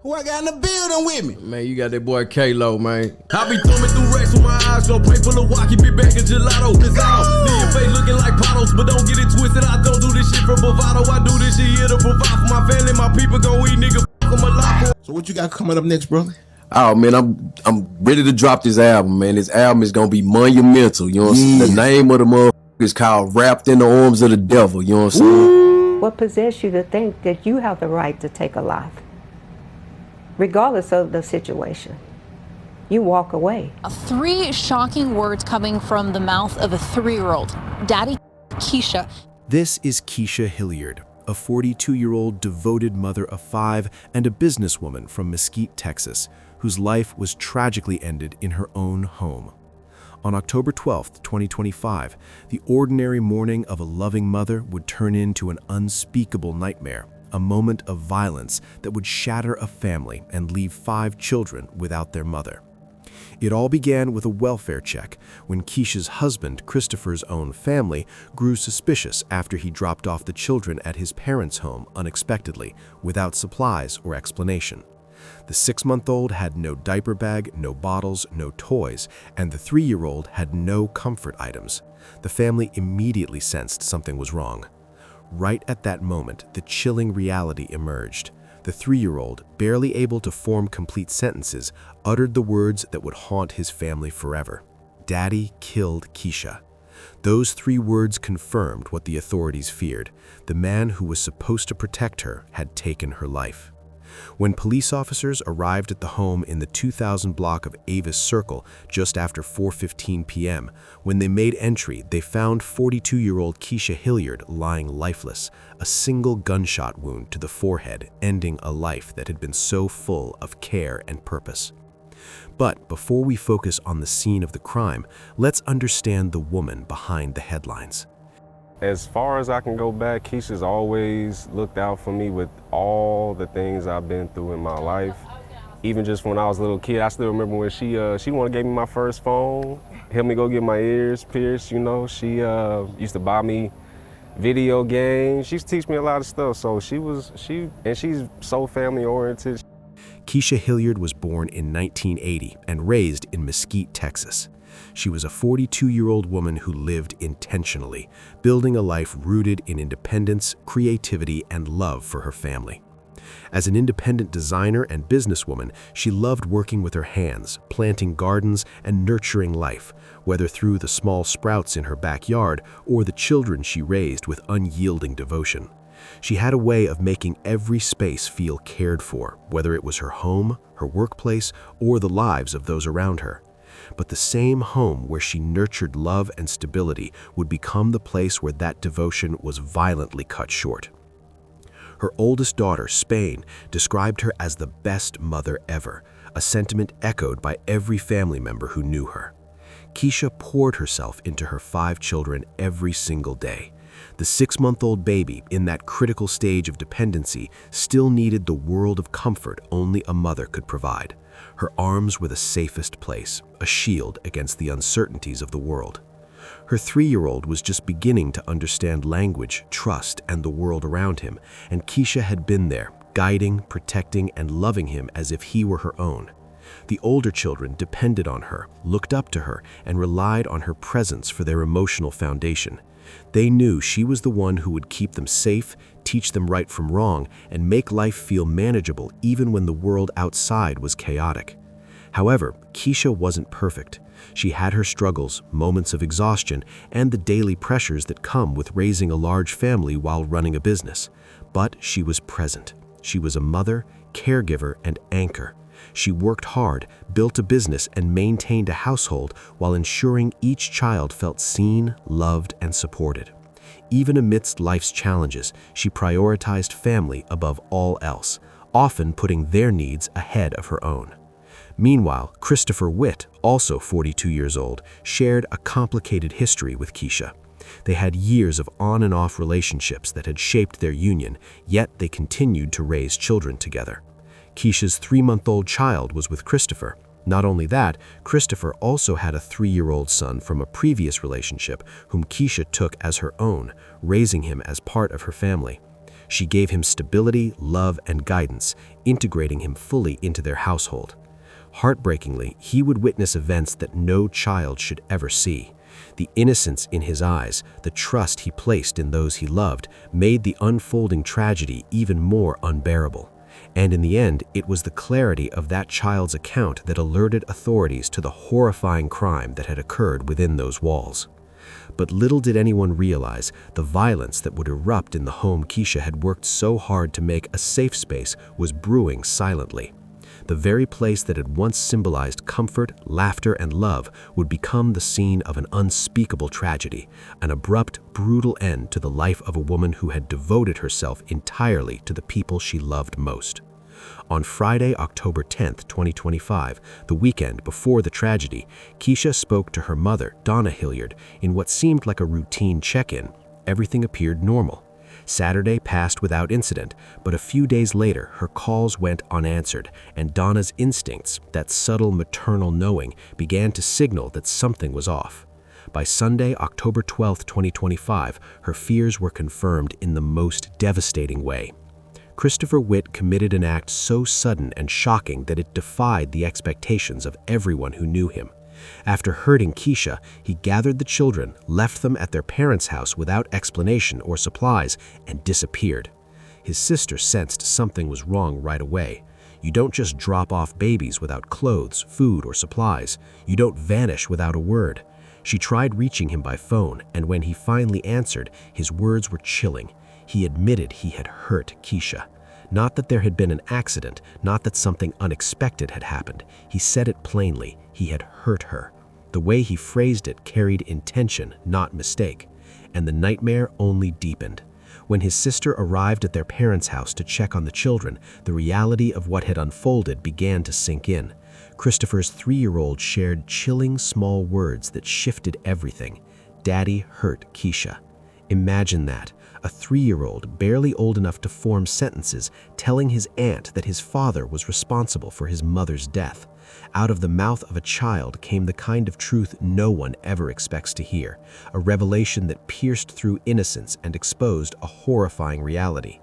Who I got in the building with me? Man, you got that boy K-Lo, man. I be thumbing through racks with my eyes so plate full of wacky, be back in gelato. It's all. Leave your face looking like bottles, but don't get it twisted. I don't do this shit for bravado. I do this shit here to provide for my family. My people gon' eat, nigga. Fuck 'em a lot. So what you got coming up next, brother? Oh man, I'm ready to drop this album, man. This album is gonna be monumental. You know what I'm saying? The name of the motherfucker is called "Wrapped in the Arms of the Devil." You know what I'm saying? What possessed you to think that you have the right to take a life? Regardless of the situation, you walk away. 3 shocking words coming from the mouth of a 3-year-old. Daddy, Kesha. This is Kesha Hillyard, a 42-year-old devoted mother of 5 and a businesswoman from Mesquite, Texas, whose life was tragically ended in her own home. On October 12, 2025, the ordinary morning of a loving mother would turn into an unspeakable nightmare, a moment of violence that would shatter a family and leave 5 children without their mother. It all began with a welfare check when Kesha's husband, Christopher's own family, grew suspicious after he dropped off the children at his parents' home unexpectedly, without supplies or explanation. The 6-month-old had no diaper bag, no bottles, no toys, and the 3-year-old had no comfort items. The family immediately sensed something was wrong. Right at that moment, the chilling reality emerged. The 3-year-old, barely able to form complete sentences, uttered the words that would haunt his family forever. "Daddy killed Kesha." Those 3 words confirmed what the authorities feared. The man who was supposed to protect her had taken her life. When police officers arrived at the home in the 2000 block of Avis Circle just after 4:15 p.m., when they made entry, they found 42-year-old Kesha Hillyard lying lifeless, a single gunshot wound to the forehead, ending a life that had been so full of care and purpose. But before we focus on the scene of the crime, let's understand the woman behind the headlines. As far as I can go back, Kesha's always looked out for me with all the things I've been through in my life. Even just when I was a little kid, I still remember when she wanted to give me my first phone, helped me go get my ears pierced, you know. She used to buy me video games. She used to teach me a lot of stuff. So she's so family oriented. Kesha Hillyard was born in 1980 and raised in Mesquite, Texas. She was a 42-year-old woman who lived intentionally, building a life rooted in independence, creativity, and love for her family. As an independent designer and businesswoman, she loved working with her hands, planting gardens, and nurturing life, whether through the small sprouts in her backyard or the children she raised with unyielding devotion. She had a way of making every space feel cared for, whether it was her home, her workplace, or the lives of those around her. But the same home where she nurtured love and stability would become the place where that devotion was violently cut short. Her oldest daughter, Spain, described her as the best mother ever, a sentiment echoed by every family member who knew her. Kesha poured herself into her 5 children every single day. The 6-month-old baby, in that critical stage of dependency, still needed the world of comfort only a mother could provide. Her arms were the safest place, a shield against the uncertainties of the world. Her 3-year-old was just beginning to understand language, trust, and the world around him, and Kesha had been there, guiding, protecting, and loving him as if he were her own. The older children depended on her, looked up to her, and relied on her presence for their emotional foundation. They knew she was the one who would keep them safe, teach them right from wrong, and make life feel manageable even when the world outside was chaotic. However, Kesha wasn't perfect. She had her struggles, moments of exhaustion, and the daily pressures that come with raising a large family while running a business. But she was present. She was a mother, caregiver, and anchor. She worked hard, built a business, and maintained a household while ensuring each child felt seen, loved, and supported. Even amidst life's challenges, she prioritized family above all else, often putting their needs ahead of her own. Meanwhile, Christopher Witt, also 42 years old, shared a complicated history with Kesha. They had years of on and off relationships that had shaped their union, yet they continued to raise children together. Kesha's 3-month-old child was with Christopher. Not only that, Christopher also had a 3-year-old son from a previous relationship whom Kesha took as her own, raising him as part of her family. She gave him stability, love, and guidance, integrating him fully into their household. Heartbreakingly, he would witness events that no child should ever see. The innocence in his eyes, the trust he placed in those he loved, made the unfolding tragedy even more unbearable. And in the end, it was the clarity of that child's account that alerted authorities to the horrifying crime that had occurred within those walls. But little did anyone realize the violence that would erupt in the home Kesha had worked so hard to make a safe space was brewing silently. The very place that had once symbolized comfort, laughter, and love would become the scene of an unspeakable tragedy, an abrupt, brutal end to the life of a woman who had devoted herself entirely to the people she loved most. On Friday, October 10th, 2025, the weekend before the tragedy, Kesha spoke to her mother, Donna Hillyard, in what seemed like a routine check-in. Everything appeared normal. Saturday passed without incident, but a few days later, her calls went unanswered, and Donna's instincts, that subtle maternal knowing, began to signal that something was off. By Sunday, October 12th, 2025, her fears were confirmed in the most devastating way. Christopher Witt committed an act so sudden and shocking that it defied the expectations of everyone who knew him. After hurting Kesha, he gathered the children, left them at their parents' house without explanation or supplies, and disappeared. His sister sensed something was wrong right away. You don't just drop off babies without clothes, food, or supplies. You don't vanish without a word. She tried reaching him by phone, and when he finally answered, his words were chilling. He admitted he had hurt Kesha. Not that there had been an accident, not that something unexpected had happened. He said it plainly. He had hurt her. The way he phrased it carried intention, not mistake. And the nightmare only deepened. When his sister arrived at their parents' house to check on the children, the reality of what had unfolded began to sink in. Christopher's 3-year-old shared chilling small words that shifted everything. Daddy hurt Kesha. Imagine that. A 3-year-old, barely old enough to form sentences, telling his aunt that his father was responsible for his mother's death. Out of the mouth of a child came the kind of truth no one ever expects to hear, a revelation that pierced through innocence and exposed a horrifying reality.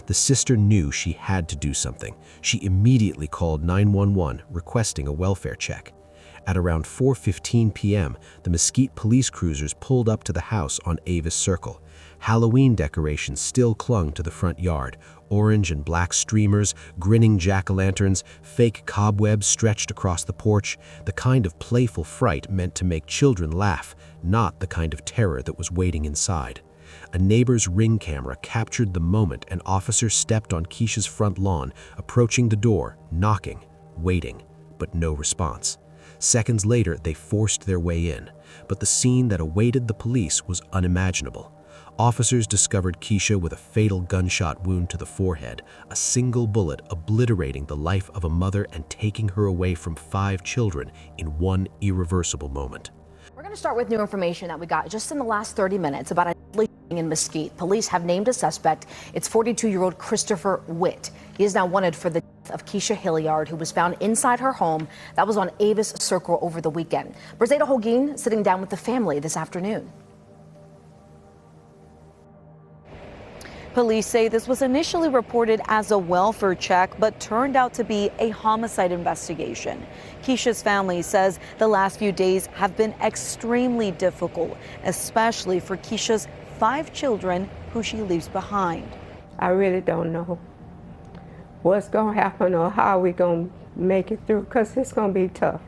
The sister knew she had to do something. She immediately called 911, requesting a welfare check. At around 4:15 p.m., the Mesquite police cruisers pulled up to the house on Avis Circle. Halloween decorations still clung to the front yard. Orange and black streamers, grinning jack-o'-lanterns, fake cobwebs stretched across the porch, the kind of playful fright meant to make children laugh, not the kind of terror that was waiting inside. A neighbor's Ring camera captured the moment an officer stepped on Kesha's front lawn, approaching the door, knocking, waiting, but no response. Seconds later, they forced their way in, but the scene that awaited the police was unimaginable. Officers discovered Kesha with a fatal gunshot wound to the forehead, a single bullet obliterating the life of a mother and taking her away from 5 children in one irreversible moment. We're going to start with new information that we got just in the last 30 minutes about a deadly shooting in Mesquite. Police have named a suspect. It's 42-year-old Christopher Witt. He is now wanted for the death of Kesha Hillyard, who was found inside her home. That was on Avis Circle over the weekend. Brazeda Holguin sitting down with the family this afternoon. Police say this was initially reported as a welfare check, but turned out to be a homicide investigation. Kesha's family says the last few days have been extremely difficult, especially for Kesha's 5 children who she leaves behind. I really don't know what's going to happen or how we're going to make it through, because it's going to be tough.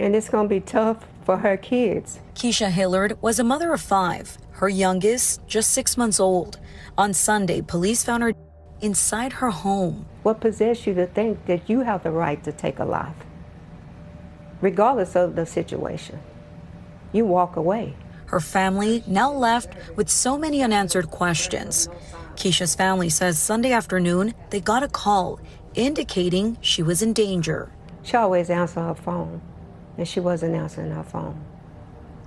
And it's going to be tough for her kids. Kesha Hillyard was a mother of 5, her youngest just 6 months old. On Sunday, police found her inside her home. What possessed you to think that you have the right to take a life? Regardless of the situation, you walk away. Her family now left with so many unanswered questions. Kesha's family says Sunday afternoon they got a call indicating she was in danger. She always answered her phone, and she wasn't answering her phone.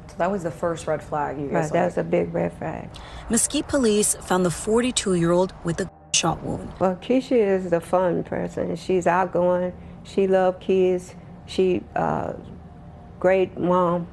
So that was the first red flag you guys Right, that's a big red flag. Mesquite police found the 42-year-old with a gunshot wound. Well, Kesha is the fun person. She's outgoing. She loves kids. She great mom.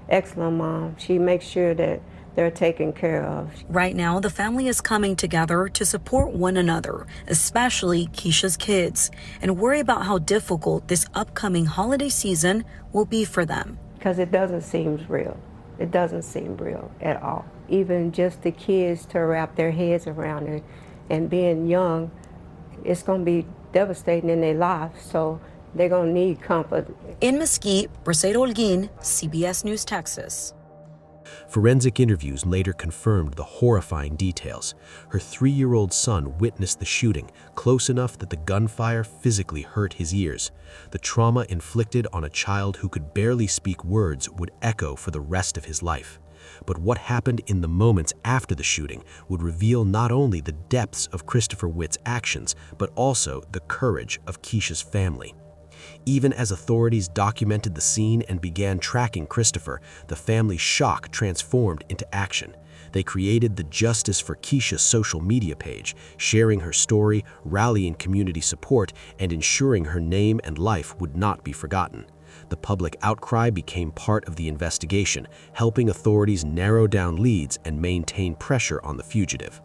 Excellent mom. She makes sure that they're taken care of. Right now, the family is coming together to support one another, especially Kesha's kids, and worry about how difficult this upcoming holiday season will be for them. Because it doesn't seem real. It doesn't seem real at all. Even just the kids to wrap their heads around it, and being young, it's going to be devastating in their lives, so they're going to need comfort. In Mesquite, Briseida Holguin, CBS News, Texas. Forensic interviews later confirmed the horrifying details. Her 3-year-old son witnessed the shooting, close enough that the gunfire physically hurt his ears. The trauma inflicted on a child who could barely speak words would echo for the rest of his life. But what happened in the moments after the shooting would reveal not only the depths of Christopher Witt's actions, but also the courage of Kesha's family. Even as authorities documented the scene and began tracking Christopher, the family's shock transformed into action. They created the Justice for Kesha social media page, sharing her story, rallying community support, and ensuring her name and life would not be forgotten. The public outcry became part of the investigation, helping authorities narrow down leads and maintain pressure on the fugitive.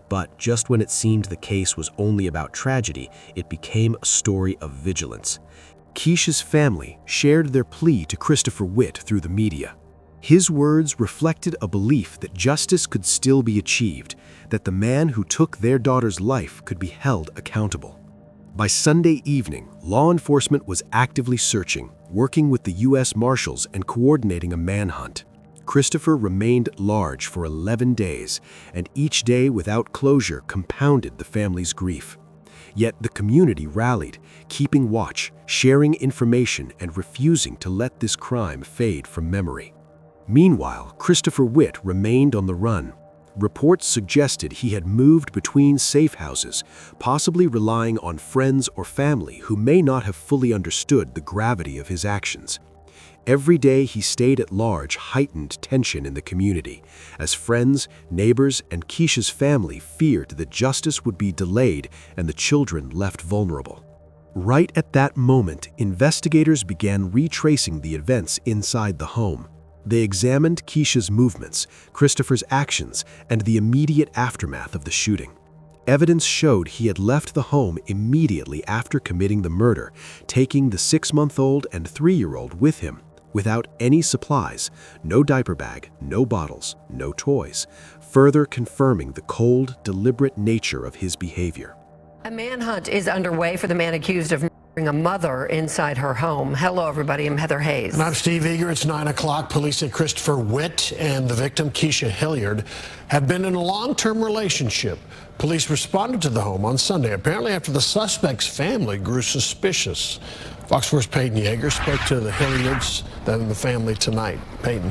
But just when it seemed the case was only about tragedy, it became a story of vigilance. Kesha's family shared their plea to Christopher Witt through the media. His words reflected a belief that justice could still be achieved, that the man who took their daughter's life could be held accountable. By Sunday evening, law enforcement was actively searching, working with the U.S. Marshals and coordinating a manhunt. Christopher remained at large for 11 days, and each day without closure compounded the family's grief. Yet the community rallied, keeping watch, sharing information, and refusing to let this crime fade from memory. Meanwhile, Christopher Witt remained on the run. Reports suggested he had moved between safe houses, possibly relying on friends or family who may not have fully understood the gravity of his actions. Every day he stayed at large heightened tension in the community, as friends, neighbors, and Kesha's family feared that justice would be delayed and the children left vulnerable. Right at that moment, investigators began retracing the events inside the home. They examined Kesha's movements, Christopher's actions, and the immediate aftermath of the shooting. Evidence showed he had left the home immediately after committing the murder, taking the 6-month-old and 3-year-old with him, without any supplies, no diaper bag, no bottles, no toys, further confirming the cold, deliberate nature of his behavior. A manhunt is underway for the man accused of murdering a mother inside her home. Hello, everybody. I'm Heather Hayes. And I'm Steve Eager. It's 9 o'clock. Police say Christopher Witt and the victim, Kesha Hillyard, have been in a long-term relationship. Police responded to the home on Sunday, apparently after the suspect's family grew suspicious. Fox 4's Peyton Yeager spoke to the Hillyards and the family tonight. Peyton.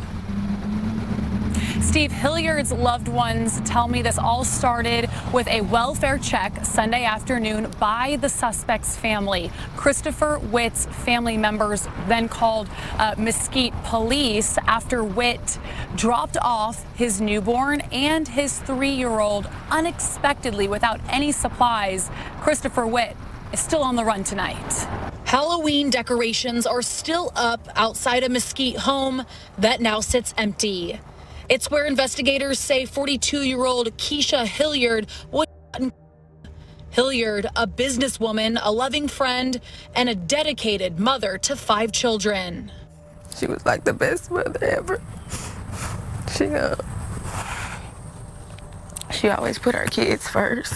Steve, Hillyard's loved ones tell me this all started with a welfare check Sunday afternoon by the suspect's family. Christopher Witt's family members then called Mesquite police after Witt dropped off his newborn and his 3-year-old unexpectedly without any supplies. Christopher Witt is still on the run tonight. Halloween decorations are still up outside a Mesquite home that now sits empty. It's where investigators say 42-year-old Kesha Hillyard was. Hillyard, a businesswoman, a loving friend, and a dedicated mother to 5 children. She was like the best mother ever. She always put her kids first.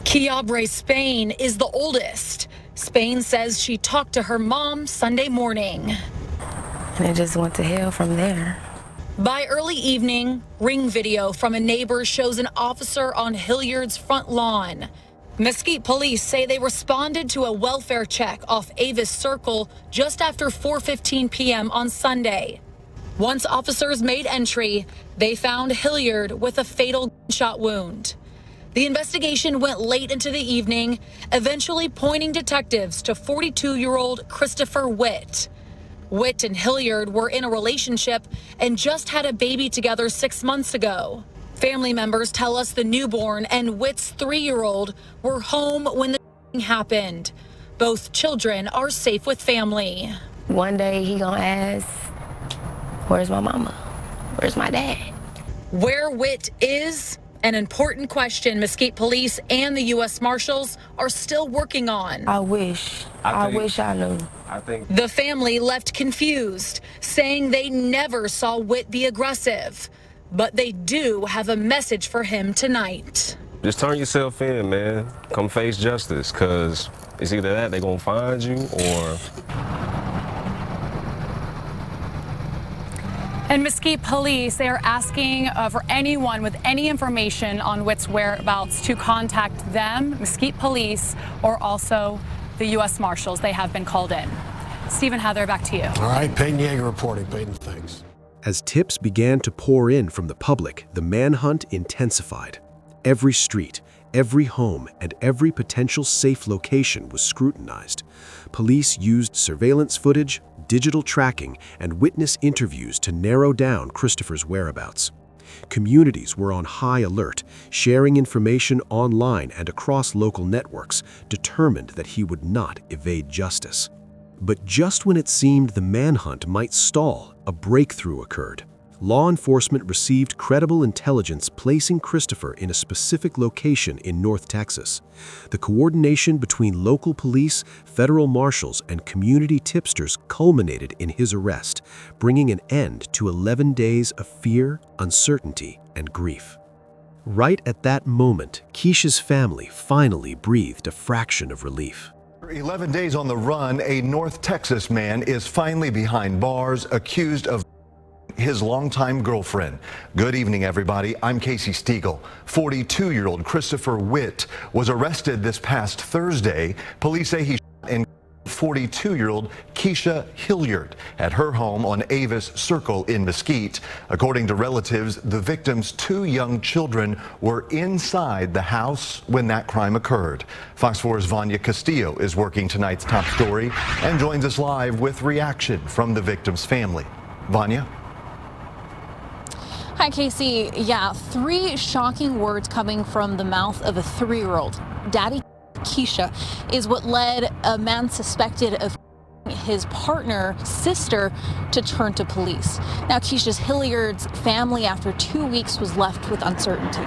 Kiabre Spain is the oldest. Spain says she talked to her mom Sunday morning. And it just went to hell from there. By early evening, ring video from a neighbor shows an officer on Hillyard's front lawn. Mesquite police say they responded to a welfare check off Avis Circle just after 4:15 p.m. on Sunday. Once officers made entry, they found Hillyard with a fatal gunshot wound. The investigation went late into the evening, eventually pointing detectives to 42-year-old Christopher Witt. Witt and Hillyard were in a relationship and just had a baby together 6 months ago. Family members tell us the newborn and Witt's 3-year-old were home when the shooting happened. Both children are safe with family. One day he gonna ask, where's my mama? Where's my dad? Where Whit is, an important question Mesquite Police and the U.S. Marshals are still working on. I wish I knew. The family left confused, saying they never saw Whit be aggressive. But they do have a message for him tonight. Just turn yourself in, man. Come face justice, because it's either that they're going to find you or... And Mesquite Police, they are asking for anyone with any information on Whit's whereabouts to contact them, Mesquite Police, or also the U.S. Marshals. They have been called in. Stephen, Heather, back to you. All right, Peyton Yeager reporting. Peyton, thanks. As tips began to pour in from the public, the manhunt intensified. Every street, every home, and every potential safe location was scrutinized. Police used surveillance footage, digital tracking, and witness interviews to narrow down Christopher's whereabouts. Communities were on high alert, sharing information online and across local networks, determined that he would not evade justice. But just when it seemed the manhunt might stall, a breakthrough occurred. Law enforcement received credible intelligence placing Christopher in a specific location in North Texas. The coordination between local police, federal marshals, and community tipsters culminated in his arrest, bringing an end to 11 days of fear, uncertainty, and grief. Right at that moment, Kesha's family finally breathed a fraction of relief. 11 days on the run, a North Texas man is finally behind bars, accused of his longtime girlfriend. Good evening, everybody. I'm Casey Stiegel. 42-year-old Christopher Whit was arrested this past Thursday. Police say he shot and 42-year-old Kesha Hillyard at her home on Avis Circle in Mesquite. According to relatives, the victim's 2 young children were inside the house when that crime occurred. Fox 4's Vanya Castillo is working tonight's top story and joins us live with reaction from the victim's family. Vanya? Hi, Casey. Yeah, 3 shocking words coming from the mouth of a 3-year-old. Daddy Kesha is what led a man suspected of his partner, sister, to turn to police. Now, Kesha's Hillyard's family, after 2 weeks, was left with uncertainty.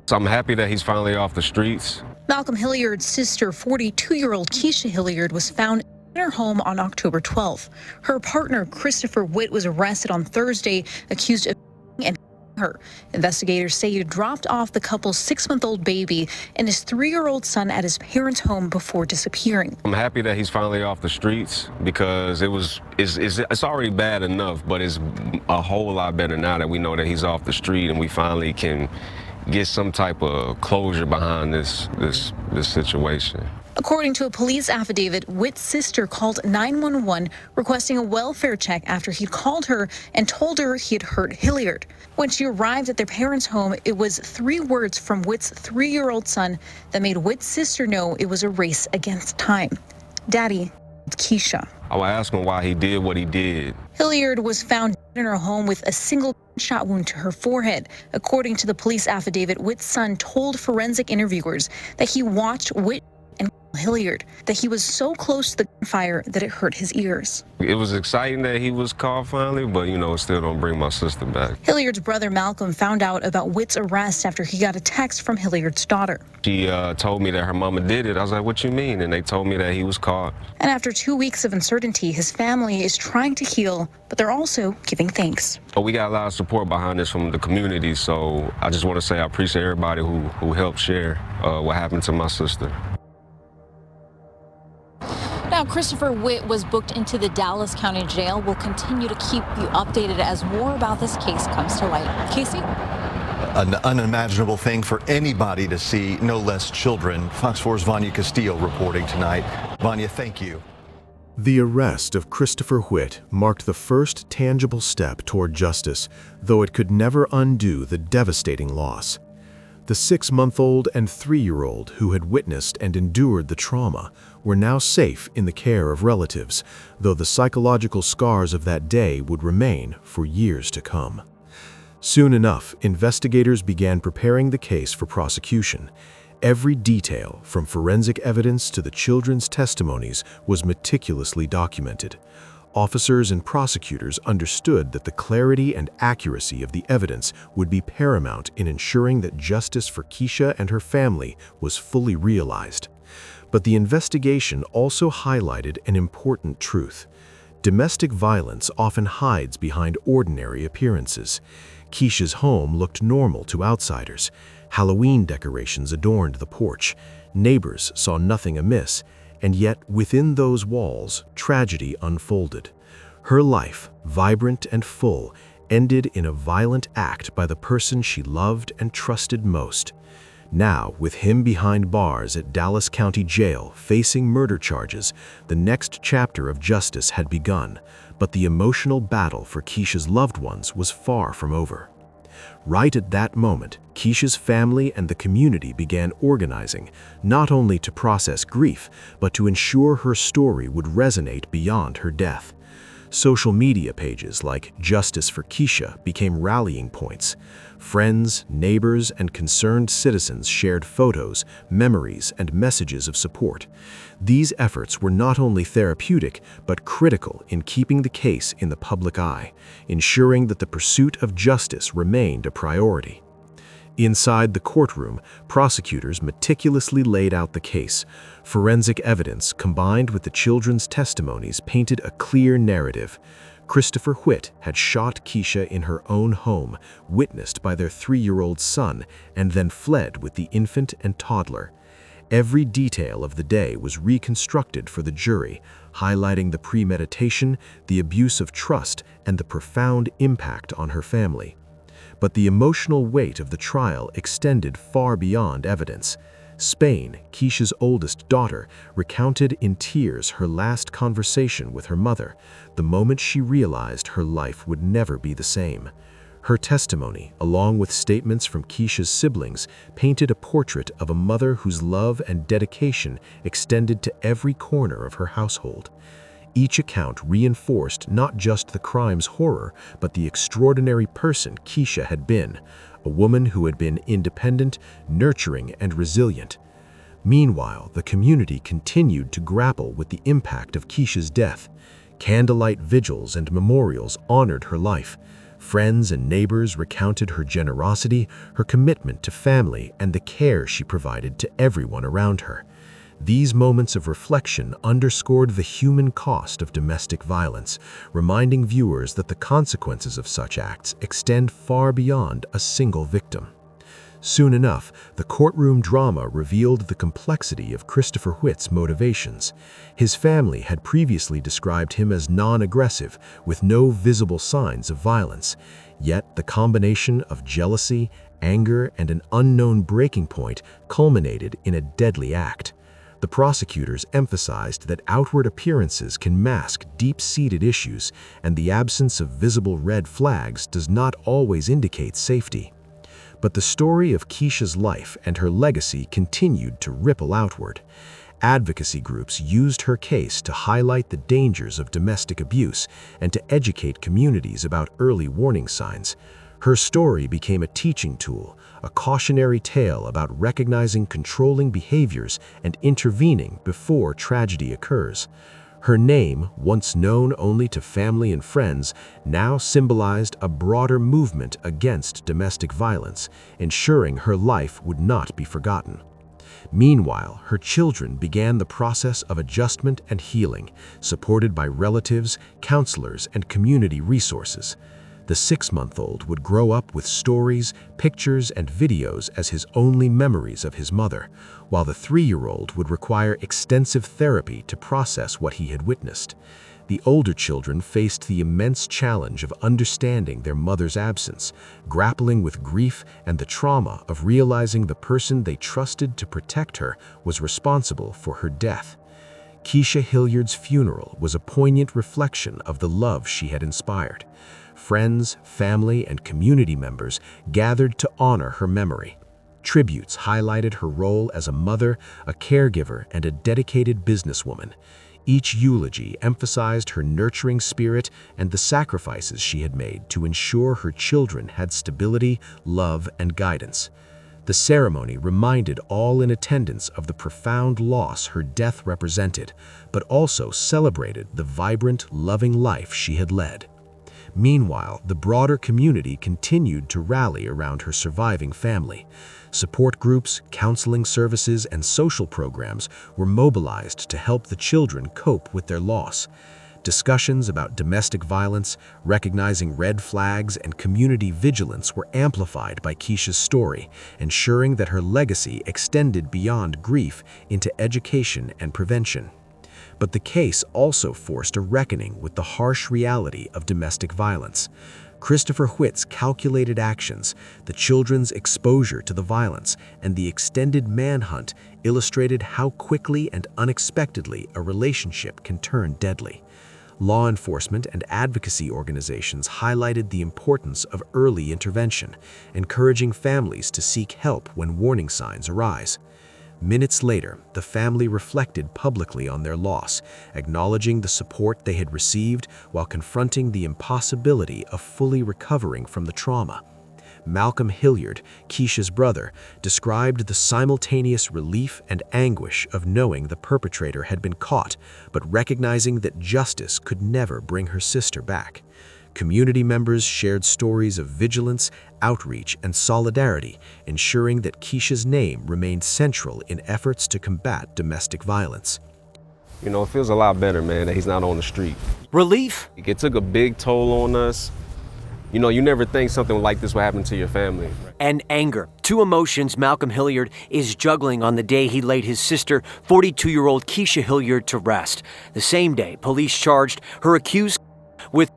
So I'm happy that he's finally off the streets. Malcolm Hillyard's sister, 42-year-old Kesha Hillyard, was found in her home on October 12th. Her partner, Christopher Whit, was arrested on Thursday, accused of and her. Investigators say he dropped off the couple's 6-month-old baby and his 3-year-old son at his parents' home before disappearing. I'm happy that he's finally off the streets because it's already bad enough, but it's a whole lot better now that we know that he's off the street and we finally can get some type of closure behind this situation. According to a police affidavit, Whit's sister called 911 requesting a welfare check after he called her and told her he had hurt Hillyard. When she arrived at their parents' home, it was 3 words from Whit's 3-year-old son that made Whit's sister know it was a race against time. Daddy, Kesha. I would ask him why he did what he did. Hillyard was found in her home with a single shot wound to her forehead. According to the police affidavit, Whit's son told forensic interviewers that he watched Whit and Hillyard, that he was so close to the gunfire that it hurt his ears. It was exciting that he was caught finally, but it still don't bring my sister back. Hillyard's brother Malcolm found out about Whit's arrest after he got a text from Hillyard's daughter. She told me that her mama did it. I was like, what you mean? And they told me that he was caught. And after 2 weeks of uncertainty, his family is trying to heal, but they're also giving thanks. We got a lot of support behind this from the community, so I just want to say I appreciate everybody who helped share what happened to my sister. Now, Christopher Whit was booked into the Dallas County Jail. We'll continue to keep you updated as more about this case comes to light. Casey? An unimaginable thing for anybody to see, no less children. Fox 4's Vanya Castillo reporting tonight. Vanya, thank you. The arrest of Christopher Whit marked the first tangible step toward justice, though it could never undo the devastating loss. The 6-month-old and 3-year-old who had witnessed and endured the trauma were now safe in the care of relatives, though the psychological scars of that day would remain for years to come. Soon enough, investigators began preparing the case for prosecution. Every detail, from forensic evidence to the children's testimonies, was meticulously documented. Officers and prosecutors understood that the clarity and accuracy of the evidence would be paramount in ensuring that justice for Kesha and her family was fully realized. But the investigation also highlighted an important truth. Domestic violence often hides behind ordinary appearances. Kesha's home looked normal to outsiders. Halloween decorations adorned the porch. Neighbors saw nothing amiss. And yet, within those walls, tragedy unfolded. Her life, vibrant and full, ended in a violent act by the person she loved and trusted most. Now, with him behind bars at Dallas County Jail, facing murder charges, the next chapter of justice had begun, but the emotional battle for Kesha's loved ones was far from over. Right at that moment, Kesha's family and the community began organizing, not only to process grief, but to ensure her story would resonate beyond her death. Social media pages like Justice for Kesha became rallying points. Friends, neighbors, and concerned citizens shared photos, memories, and messages of support. These efforts were not only therapeutic, but critical in keeping the case in the public eye, ensuring that the pursuit of justice remained a priority. Inside the courtroom, prosecutors meticulously laid out the case. Forensic evidence combined with the children's testimonies painted a clear narrative. Christopher Whitt had shot Kesha in her own home, witnessed by their 3-year-old son, and then fled with the infant and toddler. Every detail of the day was reconstructed for the jury, highlighting the premeditation, the abuse of trust, and the profound impact on her family. But the emotional weight of the trial extended far beyond evidence. Spain, Kesha's oldest daughter, recounted in tears her last conversation with her mother, the moment she realized her life would never be the same. Her testimony, along with statements from Kesha's siblings, painted a portrait of a mother whose love and dedication extended to every corner of her household. Each account reinforced not just the crime's horror, but the extraordinary person Kesha had been, a woman who had been independent, nurturing, and resilient. Meanwhile, the community continued to grapple with the impact of Kesha's death. Candlelight vigils and memorials honored her life. Friends and neighbors recounted her generosity, her commitment to family, and the care she provided to everyone around her. These moments of reflection underscored the human cost of domestic violence, reminding viewers that the consequences of such acts extend far beyond a single victim. Soon enough, the courtroom drama revealed the complexity of Christopher Whitt's motivations. His family had previously described him as non-aggressive, with no visible signs of violence. Yet the combination of jealousy, anger, and an unknown breaking point culminated in a deadly act. The prosecutors emphasized that outward appearances can mask deep-seated issues, and the absence of visible red flags does not always indicate safety. But the story of Kesha's life and her legacy continued to ripple outward. Advocacy groups used her case to highlight the dangers of domestic abuse and to educate communities about early warning signs. Her story became a teaching tool, a cautionary tale about recognizing controlling behaviors and intervening before tragedy occurs. Her name, once known only to family and friends, now symbolized a broader movement against domestic violence, ensuring her life would not be forgotten. Meanwhile, her children began the process of adjustment and healing, supported by relatives, counselors, and community resources. The 6-month-old would grow up with stories, pictures, and videos as his only memories of his mother, while the 3-year-old would require extensive therapy to process what he had witnessed. The older children faced the immense challenge of understanding their mother's absence, grappling with grief and the trauma of realizing the person they trusted to protect her was responsible for her death. Kesha Hillyard's funeral was a poignant reflection of the love she had inspired. Friends, family, and community members gathered to honor her memory. Tributes highlighted her role as a mother, a caregiver, and a dedicated businesswoman. Each eulogy emphasized her nurturing spirit and the sacrifices she had made to ensure her children had stability, love, and guidance. The ceremony reminded all in attendance of the profound loss her death represented, but also celebrated the vibrant, loving life she had led. Meanwhile, the broader community continued to rally around her surviving family. Support groups, counseling services, and social programs were mobilized to help the children cope with their loss. Discussions about domestic violence, recognizing red flags, and community vigilance were amplified by Kesha's story, ensuring that her legacy extended beyond grief into education and prevention. But the case also forced a reckoning with the harsh reality of domestic violence. Christopher Whitt's calculated actions, the children's exposure to the violence, and the extended manhunt illustrated how quickly and unexpectedly a relationship can turn deadly. Law enforcement and advocacy organizations highlighted the importance of early intervention, encouraging families to seek help when warning signs arise. Minutes later, the family reflected publicly on their loss, acknowledging the support they had received while confronting the impossibility of fully recovering from the trauma. Malcolm Hillyard, Kesha's brother, described the simultaneous relief and anguish of knowing the perpetrator had been caught, but recognizing that justice could never bring her sister back. Community members shared stories of vigilance, outreach, and solidarity, ensuring that Kesha's name remained central in efforts to combat domestic violence. You know, it feels a lot better, man, that he's not on the street. Relief? It took a big toll on us. You know, you never think something like this would happen to your family. And anger. Two emotions Malcolm Hillyard is juggling on the day he laid his sister, 42-year-old Kesha Hillyard, to rest. The same day, police charged her accused with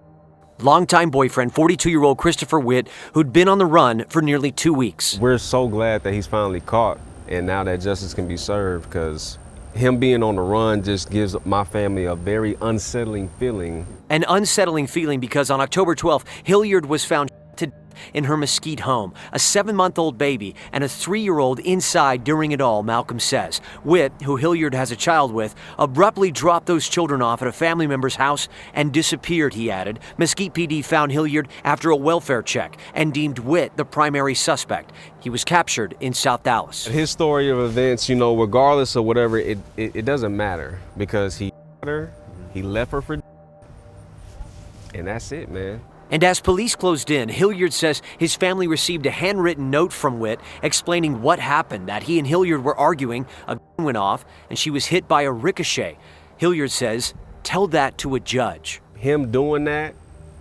longtime boyfriend, 42-year-old Christopher Whitt, who'd been on the run for nearly 2 weeks. We're so glad that he's finally caught and now that justice can be served, because him being on the run just gives my family a very unsettling feeling. An unsettling feeling because on October 12th, Hillyard was found to death in her Mesquite home, a 7-month-old baby and a 3-year-old inside during it all, Malcolm says. Whitt, who Hillyard has a child with, abruptly dropped those children off at a family member's house and disappeared, he added. Mesquite PD found Hillyard after a welfare check and deemed Whitt the primary suspect. He was captured in South Dallas. His story of events, you know, regardless of whatever, it doesn't matter, because he left her for, and that's it, man. And as police closed in, Hillyard says his family received a handwritten note from Whitt explaining what happened, that he and Hillyard were arguing, a gun went off, and she was hit by a ricochet. Hillyard says, tell that to a judge. Him doing that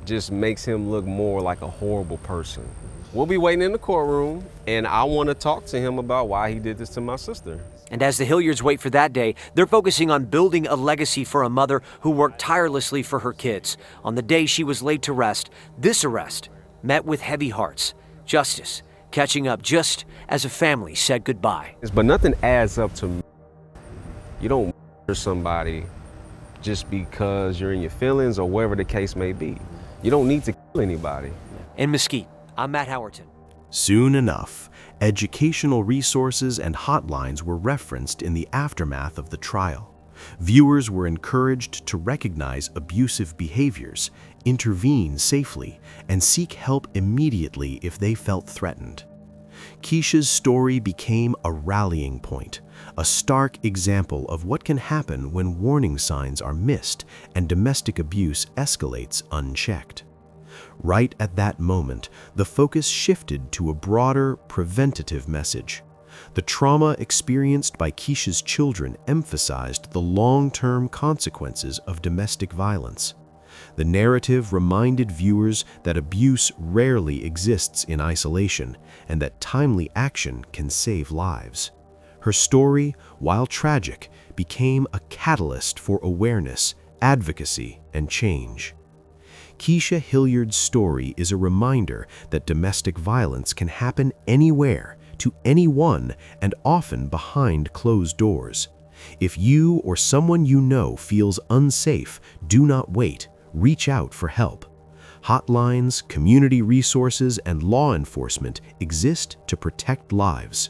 just makes him look more like a horrible person. We'll be waiting in the courtroom, and I want to talk to him about why he did this to my sister. And as the Hillyards wait for that day, they're focusing on building a legacy for a mother who worked tirelessly for her kids. On the day she was laid to rest, this arrest met with heavy hearts. Justice catching up just as a family said goodbye. But nothing adds up to me. You don't murder somebody just because you're in your feelings or whatever the case may be. You don't need to kill anybody. In Mesquite, I'm Matt Howerton. Soon enough, educational resources and hotlines were referenced in the aftermath of the trial. Viewers were encouraged to recognize abusive behaviors, intervene safely, and seek help immediately if they felt threatened. Kesha's story became a rallying point, a stark example of what can happen when warning signs are missed and domestic abuse escalates unchecked. Right at that moment, the focus shifted to a broader, preventative message. The trauma experienced by Kesha's children emphasized the long-term consequences of domestic violence. The narrative reminded viewers that abuse rarely exists in isolation and that timely action can save lives. Her story, while tragic, became a catalyst for awareness, advocacy, and change. Kesha Hillyard's story is a reminder that domestic violence can happen anywhere, to anyone, and often behind closed doors. If you or someone you know feels unsafe, do not wait. Reach out for help. Hotlines, community resources, and law enforcement exist to protect lives.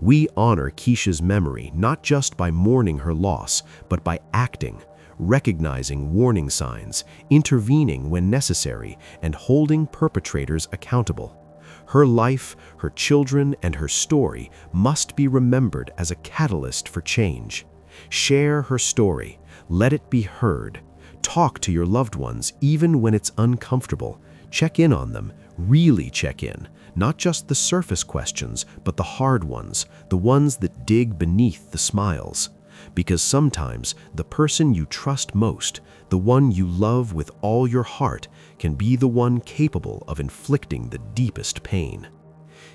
We honor Kesha's memory not just by mourning her loss, but by acting, recognizing warning signs, intervening when necessary, and holding perpetrators accountable. Her life, her children, and her story must be remembered as a catalyst for change. Share her story. Let it be heard. Talk to your loved ones even when it's uncomfortable. Check in on them. Really check in. Not just the surface questions, but the hard ones, the ones that dig beneath the smiles. Because sometimes the person you trust most, the one you love with all your heart, can be the one capable of inflicting the deepest pain.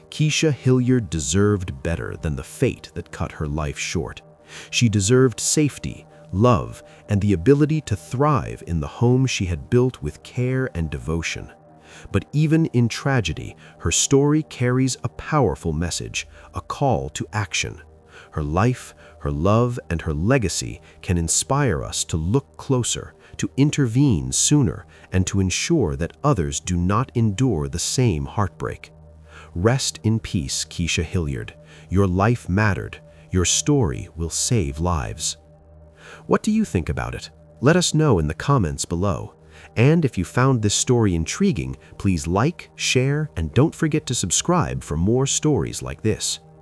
Kesha Hillyard deserved better than the fate that cut her life short. She deserved safety, love, and the ability to thrive in the home she had built with care and devotion. But even in tragedy, her story carries a powerful message, a call to action. Her life, her love, and her legacy can inspire us to look closer, to intervene sooner, and to ensure that others do not endure the same heartbreak. Rest in peace, Kesha Hillyard. Your life mattered. Your story will save lives. What do you think about it? Let us know in the comments below. And if you found this story intriguing, please like, share, and don't forget to subscribe for more stories like this.